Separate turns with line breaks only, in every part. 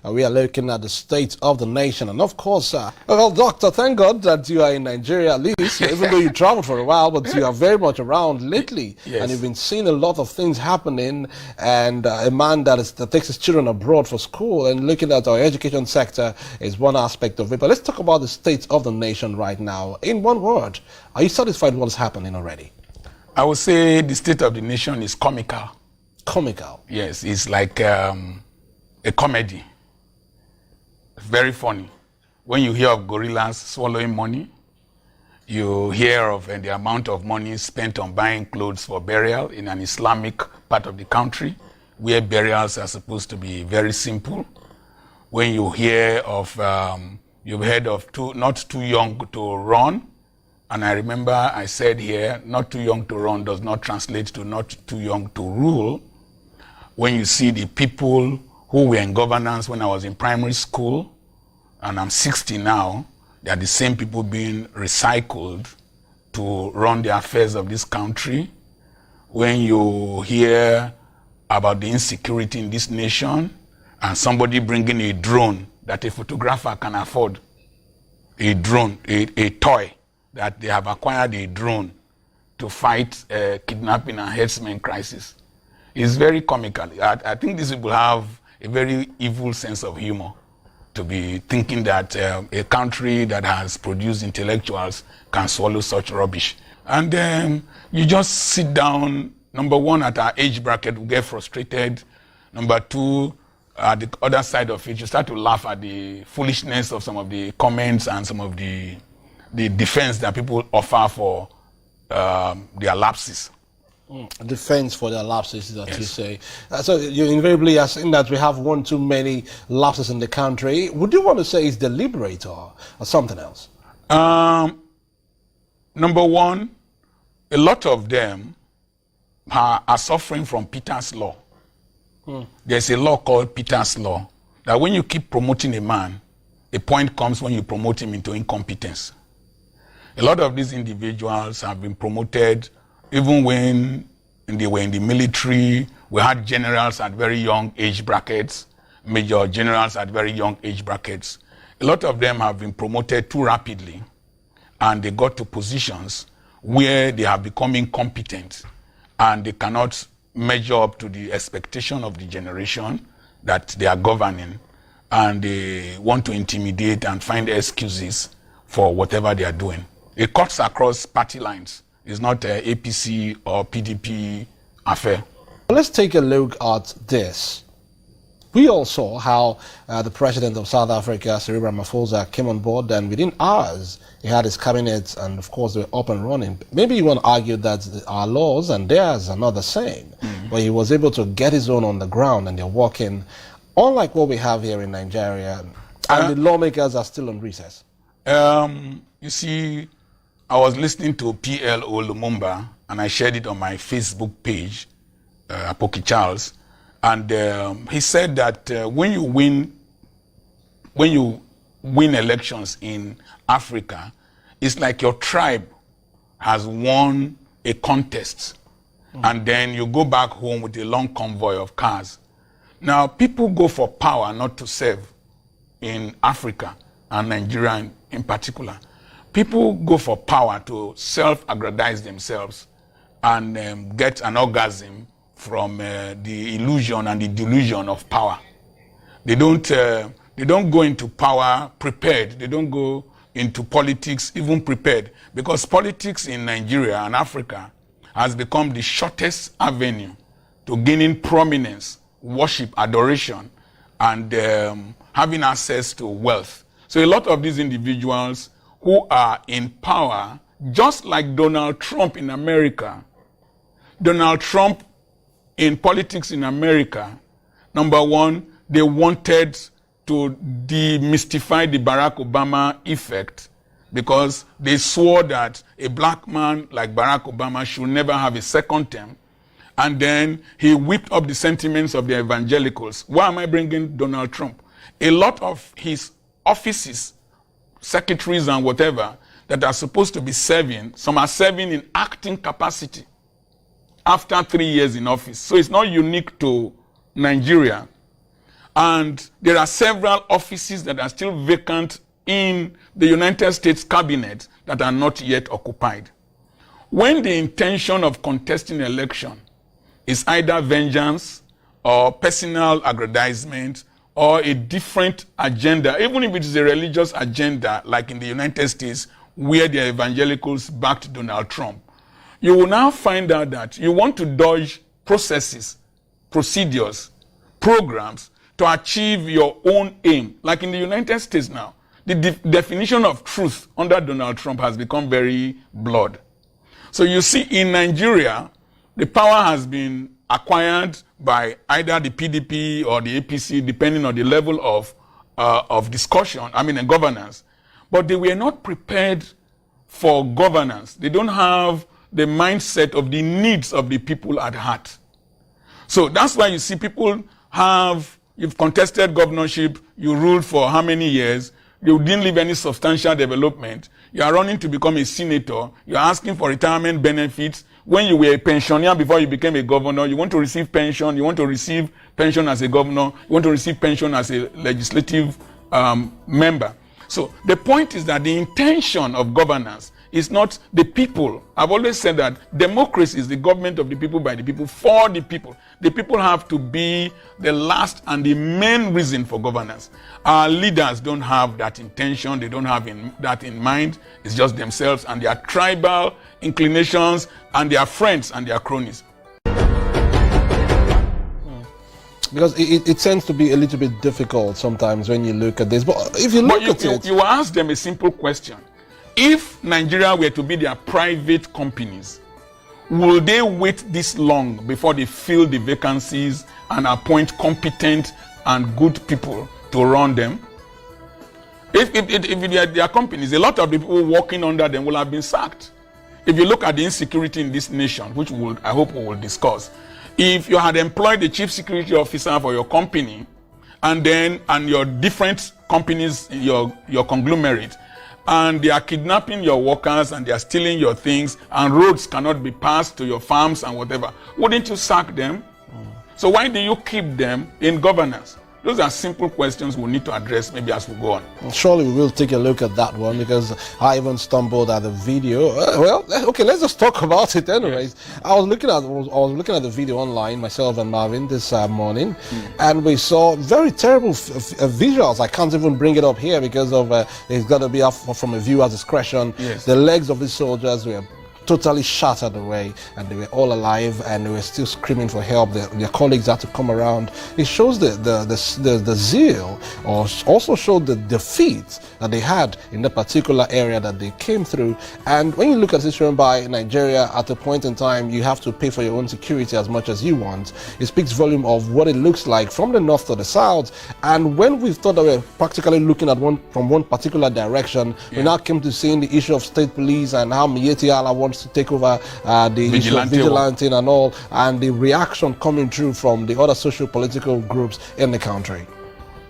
We are looking at the state of the nation. And of course, well, Doctor, thank God that you are in Nigeria at least, even though you traveled for a while, but you are very much around lately.
Yes.
And you've been seeing a lot of things happening. And a man that takes his children abroad for school and looking at our education sector is one aspect of it. But let's talk about the state of the nation right now. In one word, are you satisfied with what's happening already?
I would say the state of the nation is comical.
Comical?
Yes, it's like a comedy. Very funny. When you hear of gorillas swallowing money, you hear of the amount of money spent on buying clothes for burial in an Islamic part of the country, where burials are supposed to be very simple. When you hear of, you've heard of not too young to run, and I remember I said here, not too young to run does not translate to not too young to rule. When you see the people who were in governance when I was in primary school, and I'm 60 now, they are the same people being recycled to run the affairs of this country. When you hear about the insecurity in this nation, and somebody bringing a drone that a photographer can afford, a drone, a toy, that they have acquired a drone to fight kidnapping and herdsmen crisis. It's very comical. I think these people have a very evil sense of humor to be thinking that a country that has produced intellectuals can swallow such rubbish. And you just sit down, number one, at our age bracket, we get frustrated. Number two, at the other side of it, you start to laugh at the foolishness of some of the comments and some of the defense that people offer for their lapses.
Defense for their lapses, that
Yes.
you say. So you invariably are saying that we have one too many lapses in the country. Would you want to say it's deliberate or something else?
Number one, a lot of them are suffering from Peter's law. There's a law called Peter's law, that when you keep promoting a man, a point comes when you promote him into incompetence. A lot of these individuals have been promoted even when they were in the military. We had generals at very young age brackets, major generals at very young age brackets. A lot of them have been promoted too rapidly, and they got to positions where they have become incompetent and they cannot measure up to the expectation of the generation that they are governing, and they want to intimidate and find excuses for whatever they are doing. It cuts across party lines. It's not an APC or PDP affair.
Let's take a look at this. We all saw how the president of South Africa, Cyril Ramaphosa, came on board, and within hours he had his cabinet, and of course they were up and running. Maybe you want to argue that our laws and theirs are not the same, but he was able to get his own on the ground, and they're working, unlike what we have here in Nigeria, and the lawmakers are still on recess.
You see, I was listening to PLO Lumumba, and I shared it on my Facebook page, Akpoki Charles, and he said that when you win elections in Africa, it's like your tribe has won a contest, and then you go back home with a long convoy of cars. Now, people go for power, not to serve, in Africa and Nigeria in particular. People go for power to self-aggrandize themselves and get an orgasm from the illusion and the delusion of power. They don't go into power prepared. They don't go into politics even prepared, because politics in Nigeria and Africa has become the shortest avenue to gaining prominence, worship, adoration, and having access to wealth. So a lot of these individuals who are in power, just like Donald Trump in America. Donald Trump in politics in America, number one, they wanted to demystify the Barack Obama effect, because they swore that a black man like Barack Obama should never have a second term. And then he whipped up the sentiments of the evangelicals. Why am I bringing Donald Trump? A lot of his offices, secretaries and whatever, that are supposed to be serving, some are serving in acting capacity after 3 years in office. So it's not unique to Nigeria. And there are several offices that are still vacant in the United States cabinet that are not yet occupied. When the intention of contesting election is either vengeance or personal aggrandizement or a different agenda, even if it is a religious agenda like in the United States where the evangelicals backed Donald Trump, you will now find out that you want to dodge processes, procedures, programs to achieve your own aim. Like in the United States now, the definition of truth under Donald Trump has become very blurred. So you see, in Nigeria, the power has been acquired by either the PDP or the APC, depending on the level of discussion, and governance. But they were not prepared for governance. They don't have the mindset of the needs of the people at heart. So that's why you see people you've contested governorship, you ruled for how many years, you didn't leave any substantial development, you are running to become a senator, you're asking for retirement benefits. When you were a pensioner before you became a governor, you want to receive pension, you want to receive pension as a governor, you want to receive pension as a legislative member. So the point is that the intention of governance is not the people. I've always said that democracy is the government of the people, by the people, for the people. The people have to be the last and the main reason for governance. Our leaders don't have that intention. They don't have that in mind. It's just themselves and their tribal inclinations and their friends and their cronies.
Because it tends to be a little bit difficult sometimes when you look at this. But if you look at it...
You ask them a simple question. If Nigeria were to be their private companies, will they wait this long before they fill the vacancies and appoint competent and good people to run them? If they are their companies, a lot of the people working under them will have been sacked. If you look at the insecurity in this nation, which I hope we will discuss, if you had employed the chief security officer for your company and your different companies, your conglomerate, and they are kidnapping your workers and they are stealing your things and roads cannot be passed to your farms and whatever, wouldn't you sack them? So why do you keep them in governance? Those are simple questions we need to address maybe as we go on.
Surely we will take a look at that one, because I even stumbled at the video. Okay, let's just talk about it anyways. I was looking at the video online, myself and Marvin, this morning, and we saw very terrible visuals. I can't even bring it up here because of it's got to be up from a viewer's discretion.
Yes.
The legs of these soldiers were totally shattered away, and they were all alive and they were still screaming for help. Their colleagues had to come around. It shows the zeal, or also showed the defeat that they had in the particular area that they came through. And when you look at this situation by Nigeria, at a point in time you have to pay for your own security as much as you want. It speaks volume of what it looks like from the north to the south. And when we thought that we were practically looking at from one particular direction, we now came to seeing the issue of state police and how Miyetti Allah wants to take over the issue of vigilante and all, and the reaction coming through from the other socio-political groups in the country.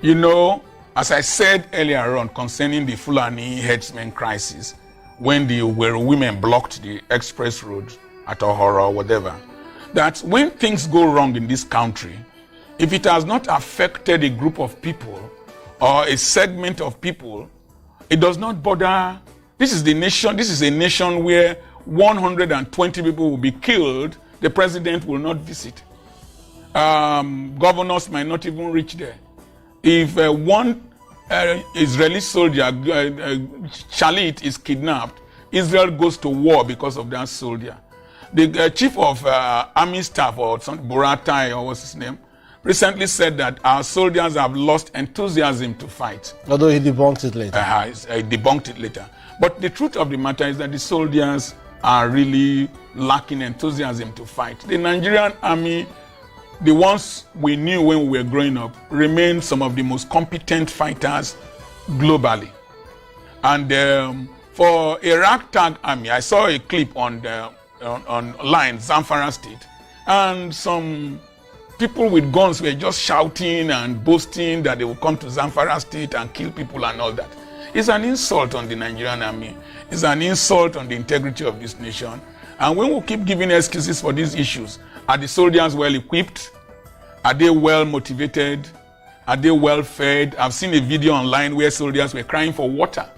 You know, as I said earlier on concerning the Fulani herdsmen crisis, when the women blocked the express road at Ohoro or whatever, that when things go wrong in this country, if it has not affected a group of people or a segment of people, it does not bother. This is a nation where 120 people will be killed, the president will not visit. Governors might not even reach there. If one Israeli soldier, Shalit, is kidnapped, Israel goes to war because of that soldier. The chief of army staff, or Buratai, or what's his name, recently said that our soldiers have lost enthusiasm to fight.
Although he debunked it later.
He debunked it later. But the truth of the matter is that the soldiers are really lacking enthusiasm to fight. The Nigerian army, the ones we knew when we were growing up, remain some of the most competent fighters globally. And for a ragtag army, I saw a clip online, Zamfara State, and some people with guns were just shouting and boasting that they will come to Zamfara State and kill people and all that. It's an insult on the Nigerian army. It's an insult on the integrity of this nation. And when we keep giving excuses for these issues, are the soldiers well equipped? Are they well motivated? Are they well fed? I've seen a video online where soldiers were crying for water.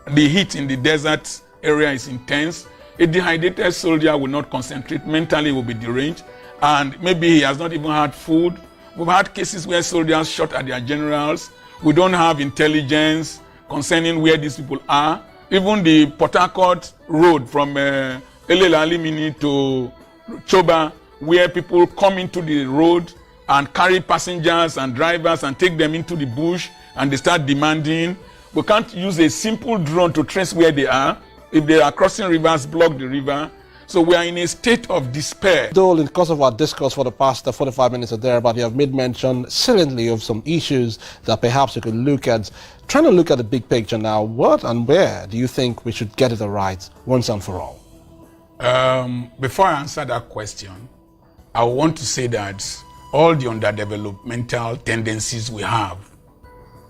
The heat in the desert area is intense. A dehydrated soldier will not concentrate, mentally will be deranged, and maybe he has not even had food. We've had cases where soldiers shot at their generals. We don't have intelligence concerning where these people are. Even the Port Harcourt road from Elelalimini to Choba, where people come into the road and carry passengers and drivers and take them into the bush, and they start demanding. We can't use a simple drone to trace where they are. If they are crossing rivers, block the river. So we are in a state of despair.
Dole, in the course of our discourse for the past 45 minutes or thereabout, you have made mention saliently of some issues that perhaps you could look at. Trying to look at the big picture now, what and where do you think we should get it right once and for all?
Before I answer that question, I want to say that all the underdevelopmental tendencies we have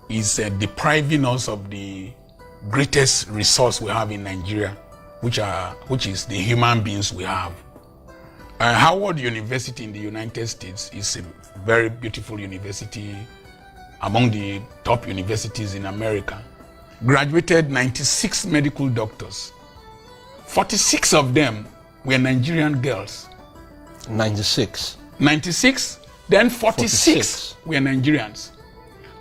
is depriving us of the greatest resource we have in Nigeria, which is the human beings we have. Howard University in the United States is a very beautiful university, among the top universities in America. Graduated 96 medical doctors. 46 of them were Nigerian girls.
96.
96, then 46 were Nigerians.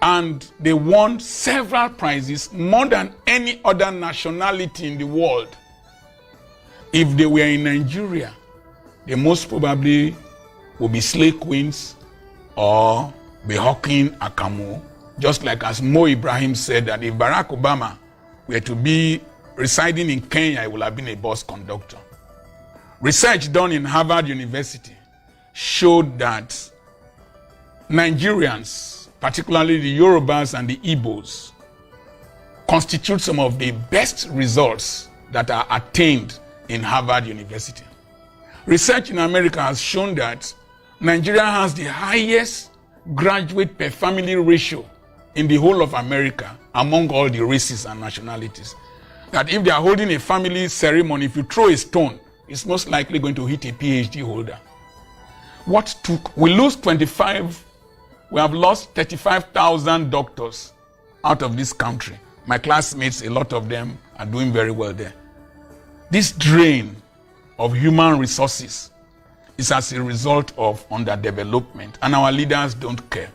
And they won several prizes, more than any other nationality in the world. If they were in Nigeria, they most probably would be slave queens or be hawking akamu, just like as Mo Ibrahim said that if Barack Obama were to be residing in Kenya, he would have been a bus conductor. Research done in Harvard University showed that Nigerians, particularly the Yorubas and the Igbos, constitute some of the best results that are attained in Harvard University. Research in America has shown that Nigeria has the highest graduate per family ratio in the whole of America among all the races and nationalities. That if they are holding a family ceremony, if you throw a stone, it's most likely going to hit a PhD holder. What took? We have lost 35,000 doctors out of this country. My classmates, a lot of them are doing very well there. This drain of human resources is as a result of underdevelopment, and our leaders don't care.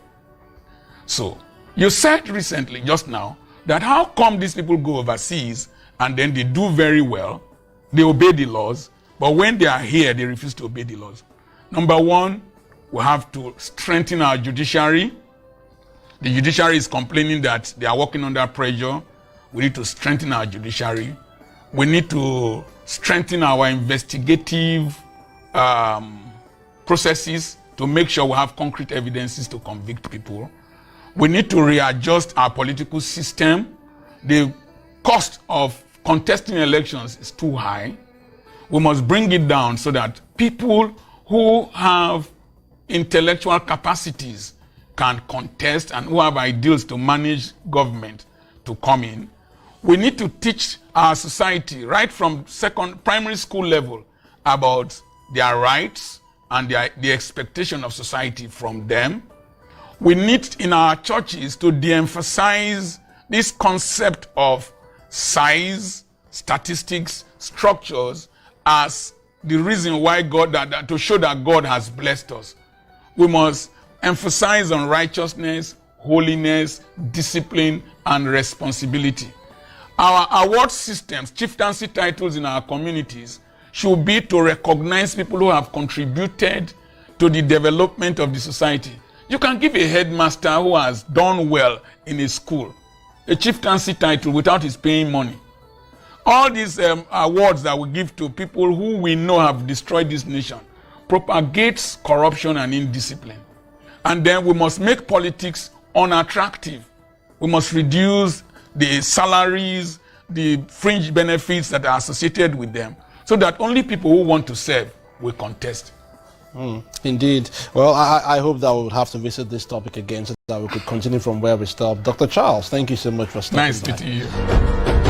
So, you said recently, just now, that how come these people go overseas and then they do very well, they obey the laws, but when they are here, they refuse to obey the laws? Number one, we have to strengthen our judiciary. The judiciary is complaining that they are working under pressure. We need to strengthen our judiciary. We need to strengthen our investigative processes to make sure we have concrete evidences to convict people. We need to readjust our political system. The cost of contesting elections is too high. We must bring it down so that people who have intellectual capacities can contest and who have ideals to manage government to come in. We need to teach our society right from primary school level about their rights and the expectation of society from them. We need in our churches to de-emphasize this concept of size, statistics, structures as the reason why to show that God has blessed us. We must emphasize on righteousness, holiness, discipline, and responsibility. Our award systems, chieftaincy titles in our communities, should be to recognize people who have contributed to the development of the society. You can give a headmaster who has done well in a school a chieftaincy title without his paying money. All these awards that we give to people who we know have destroyed this nation propagates corruption and indiscipline. And then we must make politics unattractive. We must reduce the salaries, the fringe benefits that are associated with them, so that only people who want to serve will contest.
Indeed. Well, I hope that we will have to visit this topic again so that we could continue from where we stopped. Dr. Charles, thank you so much for stopping by.
Nice meeting you.